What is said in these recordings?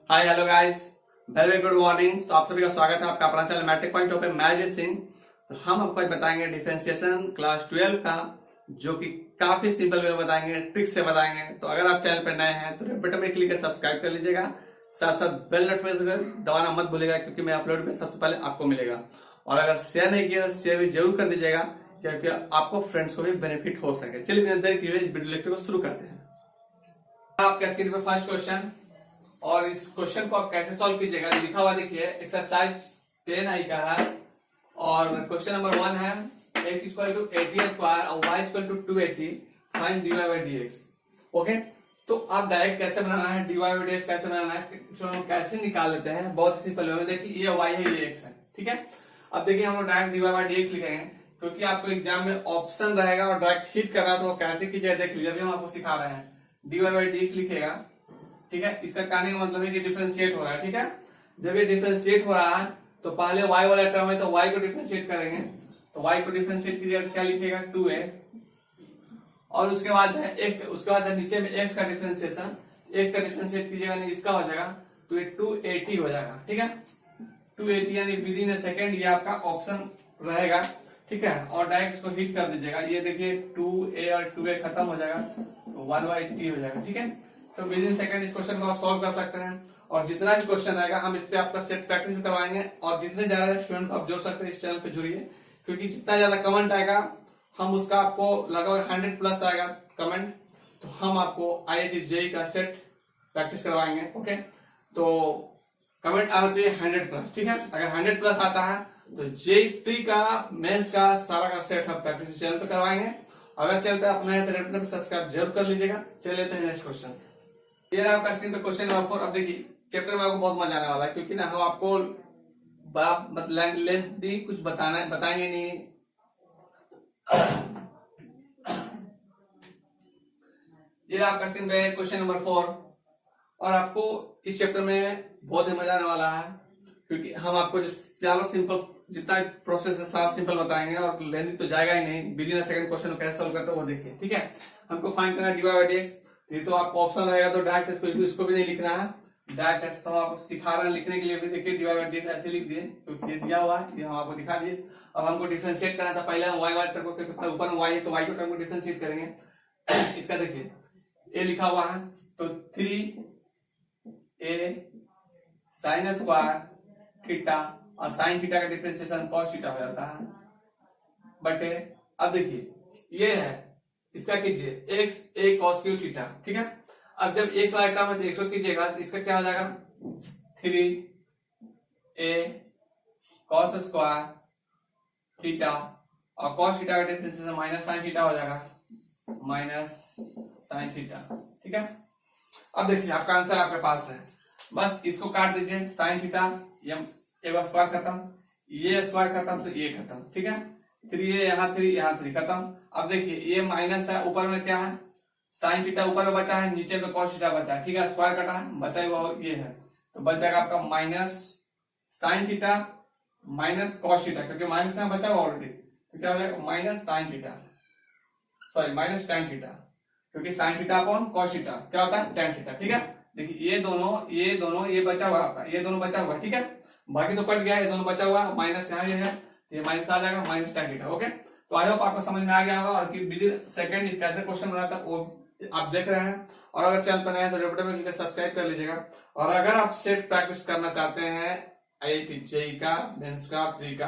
Hi hello guys, very good morning. तो आप सभी का स्वागत है आपका अपना चैनल मैट्रिक पॉइंट पे। मैं अजय सिंह। तो हम आपको आज बताएंगे डिफरेंशिएशन क्लास 12 का, जो कि काफी सिंपल वे में बताएंगे, ट्रिक से बताएंगे। तो अगर आप चैनल पर नए हैं तो रेड बटन में क्लिक कर सब्सक्राइब कर लीजिएगा, साथ साथ बेल नोटिफिकेशन दबाना मत भूलिएगा, क्योंकि मैं अपलोड में सबसे पहले आपको मिलेगा। और अगर शेयर नहीं किया तो शेयर भी जरूर कर दीजिएगा, क्योंकि आपको फ्रेंड्स को भी बेनिफिट हो सके। चलिए बिना देर किए इस वीडियो लेक्चर को शुरू करते हैं। आपके स्क्रीन पर फर्स्ट क्वेश्चन, और इस क्वेश्चन को आप कैसे सॉल्व कीजिएगा लिखा हुआ देखिए, एक्सरसाइज 10I का है। और क्वेश्चन नंबर 1 है x इक्वल टू 80 स्क्वायर और y equal to 280, find dy by dx। Okay, तो आप डायरेक्ट कैसे बनाना है, dy बाई dx कैसे बनाना है, हम कैसे निकाल लेते हैं, बहुत सिंपल वे में। देखिए ये y है, ये x है, ठीक है। अब देखिए हम लोग डायरेक्ट dy बाई dx लिखेंगे, क्योंकि आपको एग्जाम में ऑप्शन रहेगा और डायरेक्ट हिट करना, तो वो कैसे कीजिए देख लीजिए। अभी हम आपको सिखा रहे हैं। dy बाई dx लिखेगा, ठीक है। इसका कहने का मतलब है कि डिफरेंशिएट हो रहा है, ठीक है। जब ये डिफरेंशिएट हो रहा है तो पहले y वाला टर्म है तो y को डिफरेंशिएट करेंगे। तो y को डिफरेंशिएट कीजिएगा तो क्या लिखेगा 2a, और उसके बाद है x, उसके बाद है नीचे में x का डिफरेंशिएशन, x का डिफरेंशिएट कीजिएगा नहीं इसका हो जाएगा, तो ये 280 हो जाएगा, ठीक है। 280 यानी विद इन ए सेकेंड, ये आपका ऑप्शन रहेगा, ठीक है। और डायरेक्ट इसको हिट कर दीजिएगा, ये देखिए 2a और 2a खत्म हो जाएगा, तो 1/80 हो जाएगा, ठीक है। तो विद इन सेकंड इस क्वेश्चन को आप सॉल्व कर सकते हैं। और जितना भी क्वेश्चन आएगा हम इस पे आपका सेट प्रैक्टिस भी करवाएंगे, और जितने ज्यादा स्टूडेंट को आप जोड़ सकते हैं इस चैनल पे जुड़िए, क्योंकि जितना ज्यादा कमेंट आएगा हम उसका आपको लगभग 100+ आएगा कमेंट, तो हम आपको IIT JEE का सेट प्रैक्टिस करवाएंगे। ओके, तो कमेंट आना चाहिए 100+, ठीक है। अगर 100+ आता है तो JEE प्री का, मेंस का सारा का सेट हम प्रैक्टिस चैनल पे करवाएंगे। अगर चैनल पे आप नए हैं तो रेड बटन पे सब्सक्राइब जरूर कर लीजिएगा। चलिए लेते हैं नेक्स्ट क्वेश्चन। ये रहा आपका स्क्रीन पे क्वेश्चन नंबर 4। अब देखिए चैप्टर में आपको बहुत मजा आने वाला है, क्योंकि ना हम आपको लेंथी कुछ बताएंगे नहीं। ये रहा आपका स्क्रीन पे क्वेश्चन नंबर 4, और आपको इस चैप्टर में बहुत ही मजा आने वाला है, क्योंकि हम आपको ज्यादा सिंपल, जितना प्रोसेस है सारा सिंपल बताएंगे, और लेंथी तो जाएगा ही नहीं। विद इन सेकंड क्वेश्चन को कैसे सॉल्व करते हैं वो देखिए, ठीक है। हमको फाइंड करना है dy बाई dx। ये तो आपको ऑप्शन रहेगा, तो डायरेक्ट इसको भी नहीं लिखना है, डायरेक्ट तो आपको सिखा रहे हैं लिखने के लिए भी। देखिए dy बाई dx ऐसे लिख दिए, क्योंकि ये दिया हुआ है, ये हम आपको दिखा दिए। अब हमको डिफरेंशिएट करना था, पहले हम y वाले टर्म को, ऊपर में y है तो y को टर्म को डिफरेंशिएट करेंगे। इसका देखिए a लिखा हुआ है, तो 3a साइन स्क्वायर थीटा, और साइन थीटा का डिफरेंशिएशन कॉस थीटा हो जाता है बटे। अब देखिए ये है, इसका कीजिए x a cos Q theta, ठीक है। अब जब x वाला टर्म है तो 100 कीजिएगा, तो इसका क्या हो जाएगा 3a cos स्क्वायर थीटा, और cos थीटा का डिफरेंशिएशन माइनस साइन थीटा हो जाएगा, माइनस साइन थीटा, ठीक है। अब देखिए आपका आंसर आपके पास है, बस इसको काट दीजिए। साइन थीटा ये स्क्वायर खत्म, ये स्क्वायर खत्म, तो ये खत्म, ठीक है। 3a यहाँ 3 यहाँ 3 खत्म। अब देखिए ये माइनस है, ऊपर में क्या है साइन थीटा ऊपर में बचा है, नीचे में कॉस थीटा बचा है, ठीक है। स्क्वायर कटा है, बचा हुआ ये है, तो बच जाएगा आपका minus sine theta minus cos theta, क्योंकि माइनस यहाँ बचा हुआ ऑलरेडी, तो क्या हो जाएगा minus sine theta, sorry minus tan theta, क्योंकि sine theta upon cos theta क्या होता है टेन थीटा, ठीक है। देखिए ये दोनों ये बचा हुआ आपका, ये दोनों बचा हुआ, ठीक है। बाकी तो कट गया, ये दोनों बचा हुआ, माइनस यहाँ ये है, ये माइनस आ जाएगा, माइनस टेन थीटा। ओके, तो आई होप आपको समझ में आ गया होगा, और कि विद इन सेकंड कैसे क्वेश्चन बनाता है वो आप देख रहे हैं। और अगर चैनल पर नए हैं तो रेड बटन में क्लिक कर सब्सक्राइब कर लीजिएगा। और अगर आप सेट प्रैक्टिस करना चाहते हैं IIT JEE का, मेंस का, प्री का,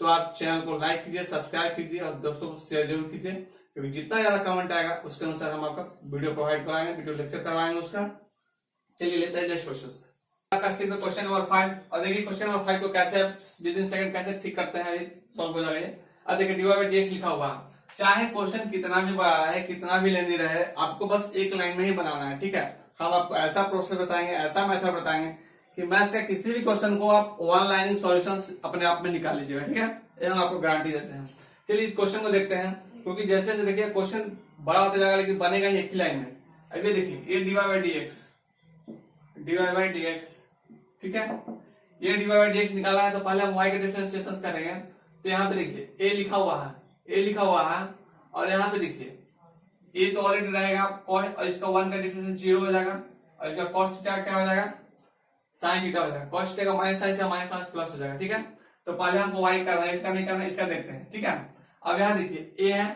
तो आप चैनल को लाइक कीजिए, सब्सक्राइब कीजिए, और दोस्तों को शेयर जरूर कीजिए, क्योंकि जितना ज्यादा कमेंट आएगा उसके अनुसार हम आपका वीडियो प्रोवाइड कराएंगे, वीडियो लेक्चर करवाएंगे उसका। चलिए लेते हैं नेक्स्ट क्वेश्चन। आपका स्क्रीन पे क्वेश्चन नंबर 5, और देखिए क्वेश्चन नंबर 5 को कैसे विद इन सेकंड कैसे ठीक करते हैं, सॉल्व हो जाएगा। अब देखिए dy बाई dx लिखा हुआ, चाहे क्वेश्चन कितना भी बड़ा रहे, कितना भी लेंदी रहे, आपको बस एक लाइन में ही बनाना है, ठीक है। हम आपको ऐसा प्रोसेस बताएंगे, ऐसा मेथड बताएंगे कि मैथ का किसी भी क्वेश्चन को आप वन लाइन सॉल्यूशन अपने आप में निकाल लीजिएगा, ठीक है। ये हम आपको गारंटी देते हैं। चलिए इस क्वेश्चन को देखते हैं, क्योंकि जैसे जैसे देखिए क्वेश्चन बड़ा होता जाएगा, लेकिन बनेगा ही एक ही लाइन में। अभी देखिए ये dy बाई dx, ठीक है। ये dy बाई dx निकाला है, तो पहले हम y के डिफरेंशिएशन करेंगे। तो यहाँ पे देखिए a लिखा हुआ है, और यहाँ पे देखिए a तो ऑलरेडी रहेगा cos, और इसका 1 का डिफरेंशिएशन 0 हो जाएगा, और इसका cos थीटा क्या हो जाएगा साइन थीटा हो जाएगा, कॉस थीटा का minus sine theta minus minus plus हो जाएगा। ठीक है, तो पहले हमको वाई करना है, इसका नहीं करना है, इसका देखते हैं। ठीक है, अब यहाँ देखिए ए है,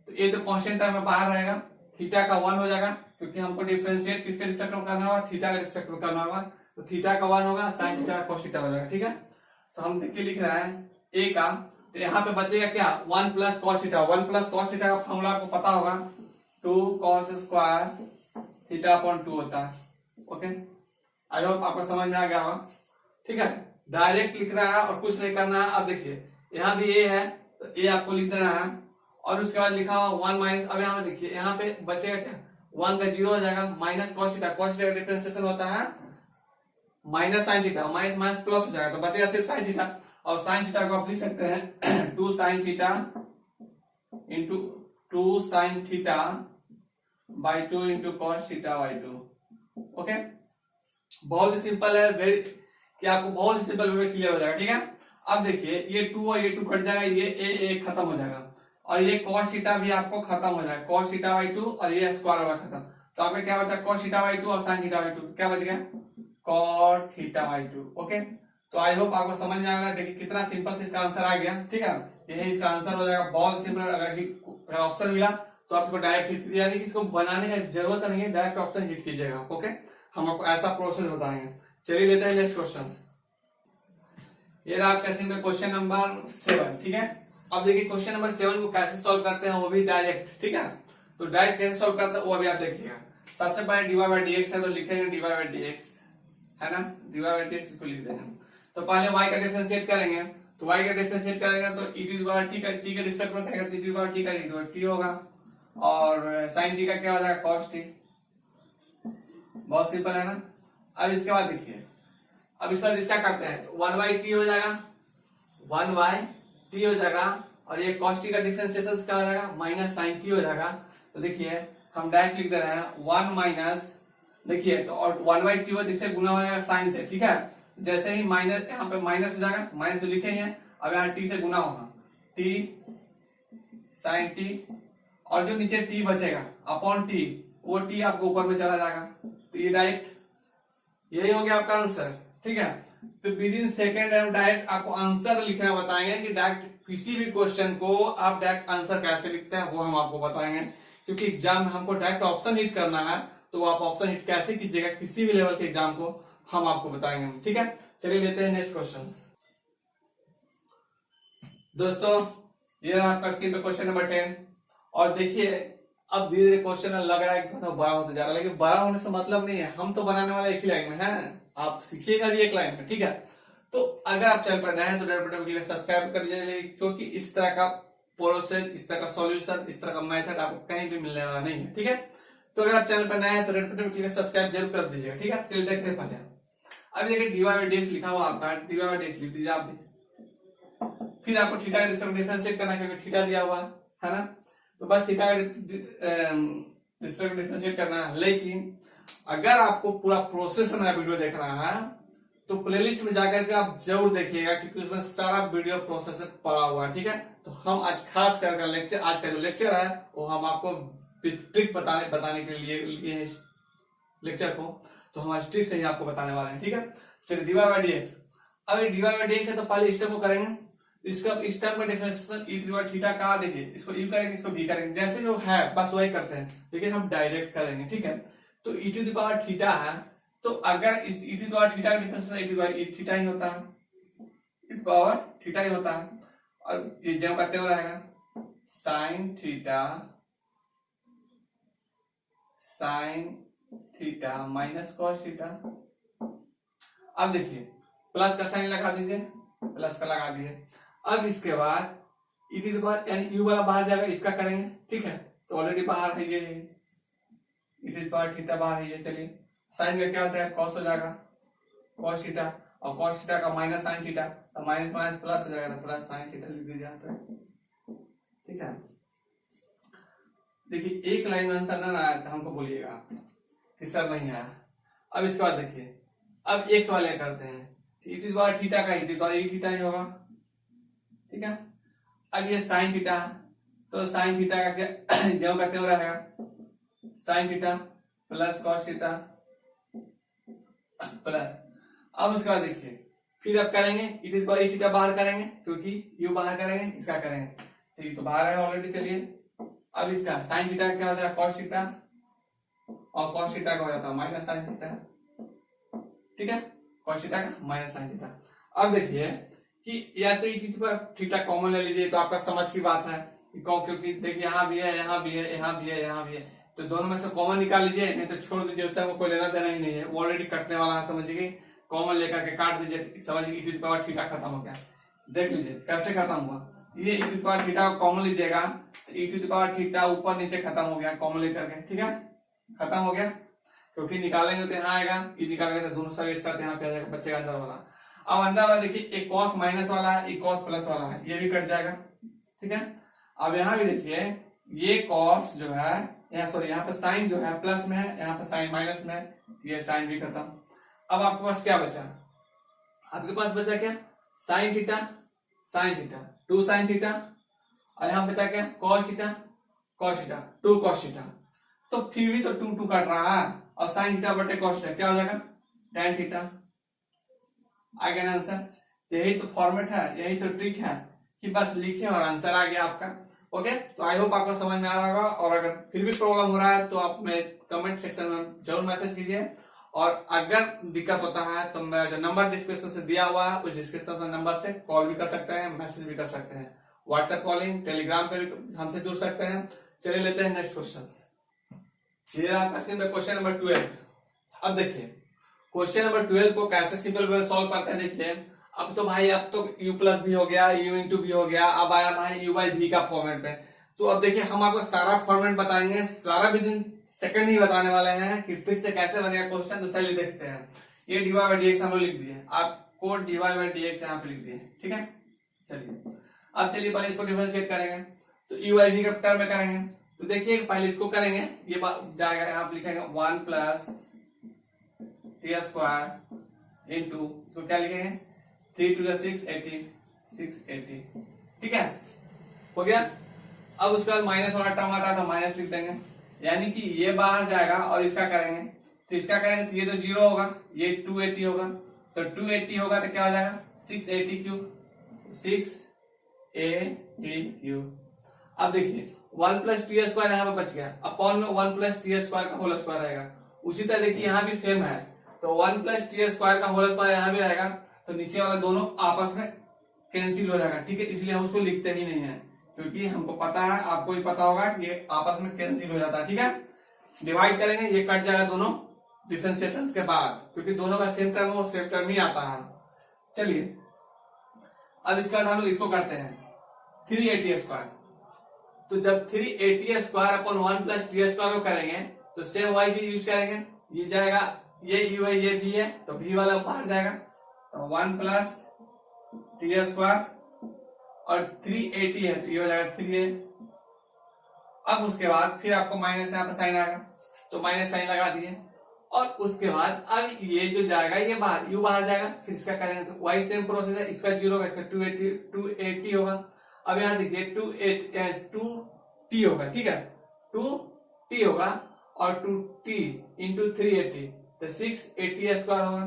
तो ए तो कॉन्स्टेंट टर्म में बाहर रहेगा, थीटा का 1 हो जाएगा, क्योंकि हमको डिफरेंशिएट किसके रिस्पेक्ट में करना होगा, थीटा के रिस्पेक्ट में करना होगा, तो थीटा का 1 होगा, साइन थीटा का कॉस थीटा हो जाएगा। ठीक है, तो हम देखिए लिख रहे हैं ए का, तो यहाँ पे बचेगा क्या, 1 plus cos theta. 1 plus cos theta का फॉर्मूला आपको पता होगा, 2 कॉस स्क्वायर थीटा अपॉन 2 होता है। ओके, आई होप आपको समझ में आ गया होगा। ठीक है, डायरेक्ट लिख रहा है और कुछ नहीं करना है। अब देखिए यहाँ भी ए है, तो ए आपको लिख देना है, और उसके बाद लिखा हुआ 1 माइनस, अब यहाँ देखिए यहाँ पे बचेगा क्या, 1 का 0 हो जाएगा, minus cos theta, cos theta का डिफरेंशिएशन होता है minus sine theta, minus minus plus हो जाएगा, तो बचेगा सिर्फ साइन थीटा, और साइन थीटा को आप लिख सकते हैं 2 sine theta into 2 sine theta by 2 into cos theta by 2। Okay, बहुत ही सिंपल है, वेरी कि आपको बहुत ही सिंपल वे में क्लियर हो जाएगा। ठीक है, अब देखिए ये 2 और ये 2 कट जाएगा, ये ए खत्म हो जाएगा, और ये cos थीटा भी आपको खत्म हो जाएगा, cos थीटा बाई 2, और ये स्क्वायर वाला खत्म, तो आपको क्या बचा, cos थीटा बाई 2 और sin थीटा बाई 2, क्या बच गया, cot थीटा बाई 2। ओके, तो आई होप आपको समझ में आ गया। देखिए कितना सिंपल से इसका आंसर आ गया। ठीक है, यही इसका आंसर हो जाएगा, बहुत सिंपल। अगर ऑप्शन मिला तो आपको डायरेक्ट हिट कीजिए, यानी कि इसको बनाने का जरूरत नहीं है, डायरेक्ट ऑप्शन हिट कीजिएगा। ओके, हम आपको ऐसा प्रोसेस बताएंगे। चलिए लेते हैं नेक्स्ट क्वेश्चन। ये रहा आपका सिंपल क्वेश्चन नंबर 7। ठीक है, अब देखिए क्वेश्चन नंबर 7 को कैसे सॉल्व करते हैं, वो भी डायरेक्ट। ठीक है, तो डायरेक्ट कैसे सॉल्व करते हैं वो अभी आप देखिएगा। सबसे पहले D Y by D x है, तो लिखेंगे D Y by D x, है ना, D Y by D X को लिख देंगे। तो पहले y का डिफरेंशिएट करेंगे, तो y का डिफरेंशिएट करेंगे तो e to the power t के रिस्पेक्ट में करेंगे, तो e to the power t का t होगा, और sin t का क्या हो जाएगा, cos t। बहुत सिंपल है ना। अब इसके बाद देखिए, अब इसका इसका करते हैं, तो 1/t हो जाएगा, 1/t हो जाएगा, और ये cos t का डिफरेंशिएशन क्या हो जाएगा, माइनस sin t हो जाएगा। तो देखिए हम डायरेक्ट लिख दे रहे हैं 1 माइनस, देखिए तो और 1/t हो, जिससे गुना हो जाएगा sin से। ठीक है, जैसे ही माइनस, यहाँ पे माइनस हो जाएगा, माइनस तो लिखे हैं, अब यहाँ t से गुना होगा, t sin t, और जो नीचे t बचेगा अपॉन t, वो t आपको ऊपर में चला जाएगा, तो ये डायरेक्ट यही हो गया आपका आंसर। ठीक है, तो विद इन सेकेंड हम डायरेक्ट आपको आंसर लिखना बताएंगे, कि डायरेक्ट किसी भी क्वेश्चन को आप डायरेक्ट आंसर कैसे लिखते हैं वो हम आपको बताएंगे, क्योंकि एग्जाम में हमको डायरेक्ट ऑप्शन हिट करना है, तो आप ऑप्शन हिट कैसे कीजिएगा किसी भी लेवल के एग्जाम को हम आपको बताएंगे। ठीक है, चलिए लेते हैं नेक्स्ट क्वेश्चन। दोस्तों ये रहा आपका स्क्रीन पे क्वेश्चन नंबर 10, और देखिए अब धीरे धीरे क्वेश्चन लग रहा है कि थोड़ा बड़ा होता जा रहा है, लेकिन बड़ा होने से मतलब नहीं है, हम तो बनाने वाले एक ही लाइन में है, आप सीखिएगा भी एक लाइन में। ठीक है, तो अगर आप चैनल पर नए हैं तो डेफिनेटली के लिए सब्सक्राइब कर लीजिए, क्योंकि इस तरह का प्रोसेस, इस तरह का सॉल्यूशन, इस तरह का मेथड आपको कहीं भी मिलने वाला नहीं है। ठीक है, तो अगर आप चैनल पर नए हैं तो डेफिनेटली के लिए सब्सक्राइब जरूर कर दीजिएगा। ठीक है, चलिए देखते हैं पहले। अभी देखिए D Y by D X लिखा हुआ आपका, D Y by D X लिख दीजिए आप भी, फिर आपको थीटा का रिस्पेक्ट डिफरेंशिएट करना है, क्योंकि थीटा दिया हुआ है ना, तो बस थीटा का रिस्पेक्ट डिफरेंशिएट करना है। लेकिन अगर आपको पूरा प्रोसेस मेरा वीडियो देखना है तो प्लेलिस्ट में जाकर के आप जरूर देखिएगा, क्योंकि उसमें सारा वीडियो प्रोसेस पड़ा हुआ है। ठीक है, तो हम आज खास कर लेक्चर, आज का जो लेक्चर है वो हम आपको ट्रिक बताने के लिए लेक्चर को, तो हम आज ट्रिक से ही आपको बताने वाले हैं। ठीक है, चलिए d Y by D x. अब d Y by D x है, तो पहले इस टर्म को करेंगे, इसका इस टर्म का differentiation e to the power theta का, देखिए इसको यू करेंगे, इसको भी करेंगे, जैसे जो है बस वही करते हैं, लेकिन हम डायरेक्ट करेंगे। ठीक है, तो e to the power theta है, तो अगर इस e to the power theta का differentiation e to the power theta ही होता है, e to the power theta ही होता है, और ये जब करते हुए रहेगा sine theta minus cos theta. अब देखिए प्लस का साइन लगा दीजिए, प्लस का लगा दिए। अब इसके बाद e टू द पावर यानी u वाला बाहर जाएगा, इसका करेंगे। ठीक है, तो ऑलरेडी बाहर है ये e to the power theta बाहर है ये। चलिए साइन का क्या होता है, कॉस हो जाएगा, कॉस थीटा, और कॉस थीटा का माइनस साइन थीटा, तो माइनस माइनस प्लस हो जाएगा, तो प्लस साइन थीटा लिख दीजिए यहाँ पे। ठीक है, देखिए एक लाइन में आंसर ना आया तो हमको बोलिएगा कि सर नहीं आया। अब इसके बाद देखिए, अब एक्स वाले करते हैं, e to the power theta का e to the power e theta ही होगा। ठीक है, अब ये साइन थीटा, तो साइन थीटा का क्या जब करते हो रहेगा, sine theta plus cos theta plus, अब उसके बाद देखिए फिर अब करेंगे e to the power theta बाहर करेंगे क्योंकि u बाहर करेंगे, इसका करेंगे ठीक, तो बाहर है ऑलरेडी। चलिए अब इसका साइन थीटा क्या हो जाएगा कॉस थीटा, और कॉस थीटा का हो जाता है माइनस साइन थीटा, ठीक है, कॉस थीटा का माइनस साइन थीटा। अब देखिए कि या तो e to the power theta common ले लीजिए तो आपका समझ की बात है, क्योंकि देखिए यहाँ भी है, यहाँ भी है, यहाँ भी है, यहाँ भी है, तो दोनों में से कॉमन निकाल लीजिए, नहीं तो छोड़ दीजिए, उससे हमको कोई लेना देना ही नहीं है, वो ऑलरेडी कटने वाला है, समझिए कॉमन लेकर के काट दीजिए, समझिए e to the power theta खत्म हो गया। देख लीजिए कैसे खत्म हुआ, ये e to the power theta common लीजिएगा तो e to the power theta ऊपर नीचे खत्म हो गया कॉमन लेकर के, ठीक है, खत्म हो गया, क्योंकि निकालेंगे तो यहाँ आएगा, ये निकालेंगे तो दोनों सब एक साथ यहाँ पे आ जाएगा, बचेगा अंदर वाला। अब अंदर वाला देखिए एक कॉस माइनस वाला है, एक कॉस प्लस वाला है, ये भी कट जाएगा, ठीक है। अब यहाँ भी देखिए ये कॉस जो है यहाँ, सॉरी यहाँ पे साइन जो है प्लस में है, यहाँ पे साइन माइनस में है, ये साइन भी खत्म। अब आपके पास क्या बचा, आपके पास बचा क्या साइन थीटा 2 साइन थीटा, और यहाँ बचा क्या कॉस थीटा 2 कॉस थीटा, तो फिर भी तो 2 काट रहा है, और साइन थीटा बटे कॉस थीटा क्या हो जाएगा tan थीटा, आ गया ना आंसर। यही तो फॉर्मेट है, यही तो ट्रिक है कि बस लिखे और आंसर आ गया आपका। ओके, तो आई होप आपको समझ में आ रहा होगा, और अगर फिर भी प्रॉब्लम हो रहा है तो आप में कमेंट सेक्शन में जरूर मैसेज कीजिए, और अगर दिक्कत होता है तो मेरा जो नंबर डिस्क्रिप्शन से दिया हुआ है उस डिस्क्रिप्शन नंबर से कॉल भी कर सकते हैं, मैसेज भी कर सकते हैं, व्हाट्सएप कॉलिंग टेलीग्राम पे भी हमसे जुड़ सकते हैं। चलिए लेते हैं नेक्स्ट क्वेश्चन। ये आपका क्वेश्चन नंबर 12। अब देखिए क्वेश्चन नंबर 12 को कैसे सिंपल वे सॉल्व करते हैं। देखिए अब तो भाई अब तो u प्लस भी हो गया, u इंटू भी हो गया, अब आया भाई u बाई v का फॉर्मेट पे। तो अब देखिए हम आपको सारा फॉर्मेट बताएंगे, सारा विदिन सेकंड ही बताने वाले हैं कि ट्रिक से कैसे बनेगा क्वेश्चन। तो चलिए देखते हैं। ये dy बाई dx हम लोग लिख दिए, आपको dy बाई dx यहाँ पे लिख दिए, ठीक है। चलिए अब चलिए पहले इसको डिफरेंशिएट करेंगे, तो u बाई v का टर्म में करेंगे। तो देखिए पहले इसको करेंगे, ये जाएगा यहाँ पे लिखेंगे 1 प्लस टी स्क्वायर इंटू, तो क्या लिखेंगे 3 टू 680, ठीक है, हो गया। अब उसके बाद माइनस वाला टर्म आता है तो माइनस लिख देंगे, यानी कि ये बाहर जाएगा और इसका करेंगे, तो इसका करेंगे तो ये तो 0 होगा, ये 280 होगा, तो 280 होगा तो क्या हो जाएगा 680 क्यूब, 680 क्यूब। अब देखिए 1 प्लस टी स्क्वायर यहाँ पे बच गया, अपॉन में 1 प्लस टी स्क्वायर का होल स्क्वायर रहेगा। उसी तरह देखिए यहाँ भी सेम है, तो 1 प्लस टी स्क्वायर का होल स्क्वायर यहाँ भी रहेगा, तो नीचे वाला दोनों आपस में कैंसिल हो जाएगा, ठीक है। इसलिए हम उसको लिखते ही नहीं है, क्योंकि हमको पता है, आपको भी पता होगा कि ये आपस में कैंसिल हो जाता है, ठीक है। डिवाइड करेंगे, ये कट जाएगा दोनों डिफरेंशिएशन के बाद, क्योंकि दोनों का सेम टर्म हो, सेम टर्म ही आता है। चलिए अब इसके बाद हम लोग इसको करते हैं 380 स्क्वायर, तो जब 380 square upon 1 plus T square को करेंगे तो सेम वाई चीज यूज करेंगे, ये जाएगा, ये यू है, ये भी है, तो भी वाला बाहर जाएगा, तो 1 प्लस टी स्क्वायर और 380 है तो ये हो जाएगा 3a। अब उसके बाद फिर आपको माइनस यहाँ पे साइन आएगा, तो माइनस साइन लगा दिए, और उसके बाद अब ये जो जाएगा ये बाहर, यू बाहर जाएगा, फिर इसका करेंगे तो वाई सेम प्रोसेस है, इसका 0 होगा, इसका 280 होगा। अब यहाँ देखिए 2t होगा, ठीक है, 2t होगा और 2t इंटू 380 तो 680 स्क्वायर होगा,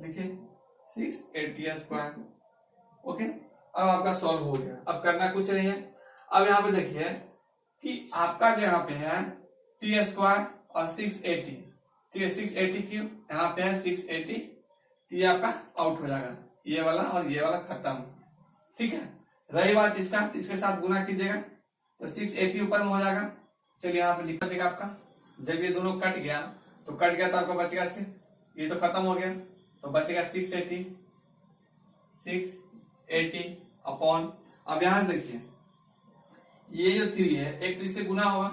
देखिए 680 स्क्वायर। ओके, अब आपका सॉल्व हो गया, अब करना कुछ नहीं है। अब यहाँ पे देखिए कि आपका जो यहाँ पे है टी स्क्वायर और 680, ठीक है, 680 क्यूब, यहाँ पे है 680, तो ये आपका आउट हो जाएगा, ये वाला और ये वाला खत्म, ठीक है। रही बात इसका, इसके साथ गुना कीजिएगा तो 680 ऊपर में हो जाएगा। चलिए यहाँ पे लिख बचेगा आपका, जब ये दोनों कट गया तो आपका बचेगा ये तो खत्म हो गया, तो बचेगा 680 अपॉन, अब यहां से देखिए ये जो 3 है एक तो इससे गुना होगा,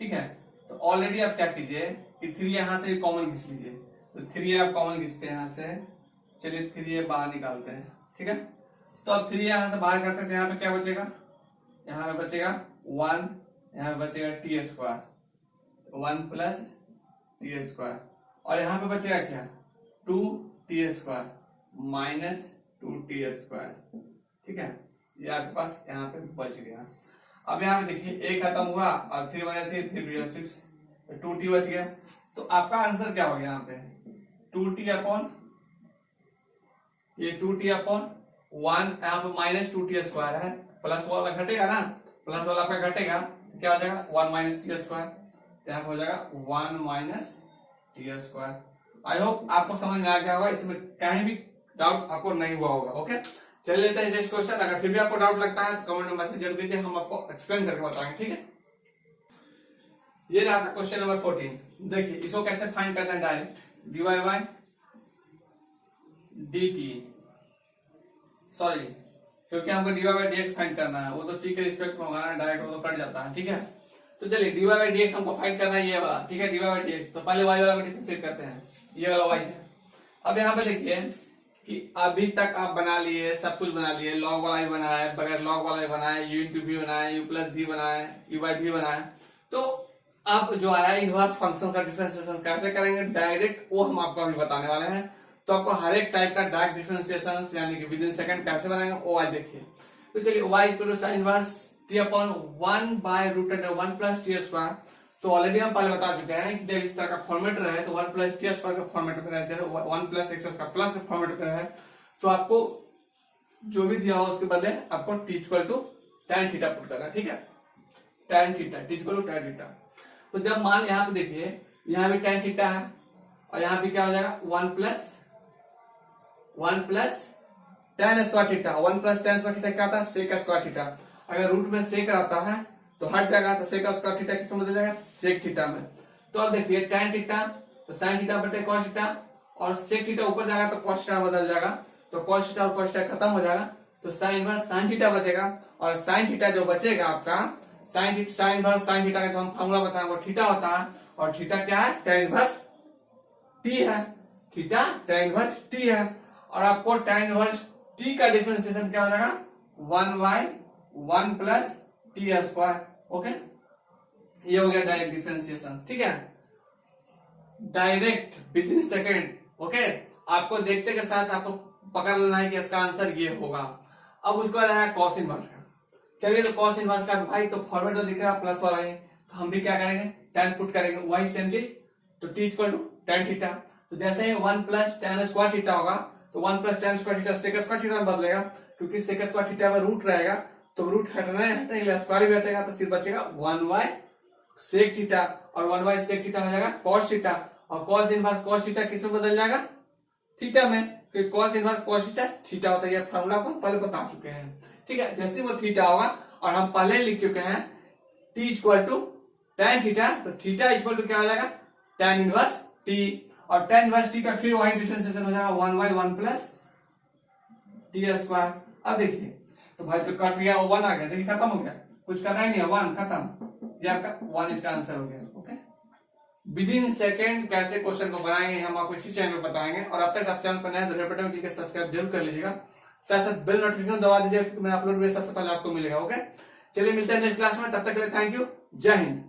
ठीक है, तो ऑलरेडी आप क्या कीजिए कि 3 यहां से कॉमन खींच लीजिए, तो 3 आप कॉमन खींचते हैं यहां से। चलिए 3 बाहर निकालते हैं, ठीक है, तो अब 3 यहां से बाहर करते हैं, यहाँ पे क्या बचेगा, यहाँ पे बचेगा 1, यहाँ पे बचेगा T square, 1 plus T square, और यहाँ पे बचेगा क्या 2t square minus 2t square, ठीक है, ये आपके पास यहाँ पे बच गया। अब यहाँ पे देखिए a खत्म हुआ और 3 बचा 3 6, 2t बच गया, तो आपका आंसर क्या हो गया यहाँ पे 2t अपॉन ये 2t अपॉन 1, यहाँ पे माइनस 2t स्क्वायर है, प्लस वाला घटेगा ना, प्लस वाला पे घटेगा तो क्या हो जाएगा 1 माइनस टी स्क्वायर, यहाँ हो जाएगा 1 minus T square. I hope आपको समझ में आ गया होगा, इसमें कहीं भी डाउट आपको नहीं हुआ होगा। ओके, चलिए लेते हैं नेक्स्ट क्वेश्चन। अगर फिर भी आपको डाउट लगता है तो कमेंट में मैसेज जरूर कीजिए, हम आपको एक्सप्लेन करके बताएंगे। ठीक है, ये रहा आपका क्वेश्चन नंबर 14। देखिए इसको कैसे फाइंड करना है, direct dy by dt, sorry क्योंकि हमको dy बाय dx फाइंड करना है, वो तो t के रिस्पेक्ट में होगा ना, डायरेक्ट वो तो कट जाता है। ठीक है, तो चलिए dy बाय dx हमको फाइंड करना है, ये वाला। ठीक है, dy बाय dx, तो पहले y वाला को डिफरेंशिएट करते हैं, ये वाला y है। अब यहाँ पे देखिए कि अभी तक आप बना लिए, सब कुछ बना लिए, लॉग वाला भी बनाया, बगैर लॉग वाला भी बनाया, u इंटू v बनाया, u प्लस v बनाया, u बाई v बनाया। तो अब जो आया इनवर्स फंक्शन का डिफरेंशिएशन कैसे करेंगे डायरेक्ट, वो हम आपको अभी बताने वाले हैं। तो आपको हर एक टाइप का डायरेक्ट डिफरेंशिएशन यानी कि विद इन सेकंड कैसे बनाएंगे वो आज देखिए। तो चलिए y equal to sine inverse t upon 1 by root under 1 plus T square. तो ऑलरेडी हम पहले बता चुके हैं कि जब इस तरह का फॉर्मेट रहे तो 1 प्लस टी स्क्वायर का फॉर्मेट में रहते हैं, 1 प्लस एक्स स्क्वायर प्लस के फॉर्मेट में रहे तो आपको जो भी दिया हो उसके बदले आपको T equal to tan theta put करना है। ठीक है, tan theta, T equal to tan theta. तो जब मान यहाँ पे देखिए, यहाँ भी tan थीटा है और यहाँ भी क्या हो जाएगा 1 plus tan square theta. 1 plus tan square theta क्या होता है, सेक स्क्वायर थीटा। अगर रूट में सेक रहता है तो हट जाएगा, तो सेक स्क्वायर थीटा किसमें बदल जाएगा, सेक थीटा में। तो अब देखिए tan थीटा तो sin थीटा बटे cos थीटा, और सेक थीटा ऊपर जाएगा तो cos थीटा बदल जाएगा, तो cos थीटा और cos थीटा खत्म हो जाएगा, तो sin इनवर्स sin थीटा बचेगा। और sin थीटा जो बचेगा आपका, sin इनवर्स sin थीटा का जो हम फॉर्मूला बताएं वो थीटा होता है, और थीटा क्या है, tan इनवर्स t है, थीटा tan इनवर्स t है। और आपको tan इनवर्स t का डिफरेंशिएशन क्या हो जाएगा 1 by 1 plus T square. Okay, ये हो गया डायरेक्ट डिफरेंशिएशन। ठीक है, direct within second. Okay, आपको देखते के साथ आपको पकड़ लेना है कि इसका आंसर ये होगा। अब उसके बाद आया कॉस इनवर्स का। चलिए तो कॉस इनवर्स का भाई तो फॉर्मेट तो दिख रहा है प्लस वाला है, तो हम भी क्या करेंगे tan पुट करेंगे, वही सेम चीज, तो t equal to tan theta. तो जैसे ही 1 प्लस tan स्क्वायर थीटा होगा तो 1 plus tan square theta sec square theta में बदलेगा, क्योंकि सेक स्क्वायर थीटा में रूट रहेगा तो रूट हटेगा, स्क्वायर भी हटेगा, तो सिर्फ बचेगा 1 बाय सेक थीटा, और 1 बाय सेक थीटा हो जाएगा cos थीटा, और cos इनवर्स cos थीटा किस में बदल जाएगा, थीटा में, क्योंकि cos इनवर्स cos थीटा होता है। ये फार्मूला को हम पहले बता चुके हैं। ठीक है, जैसे वो थीटा होगा, और हम पहले लिख चुके हैं t equal to tan theta, तो थीटा इक्वल टू क्या हो जाएगा tan इनवर्स t, और tan इनवर्स t का फिर वही डिफरेंशिएशन हो जाएगा 1 बाय 1 प्लस टी स्क्वायर। अब देखिए तो भाई तो कट गया, 1 आ गया, देखिए खत्म हो गया, कुछ करना ही नहीं है, 1 खत्म, ये आपका 1 इसका आंसर हो गया। ओके, विद इन सेकेंड कैसे क्वेश्चन को बनाएंगे हम आपको इसी चैनल पर बताएंगे, और अब तक आप चैनल पर नए तो रेड बटन में क्लिक करके सब्सक्राइब जरूर कर लीजिएगा, साथ साथ बेल नोटिफिकेशन दबा दीजिएगा, क्योंकि मैं अपलोड भी सबसे पहले आपको मिलेगा। ओके, चलिए मिलते हैं नेक्स्ट क्लास में, तब तक के लिए थैंक यू, जय हिंद।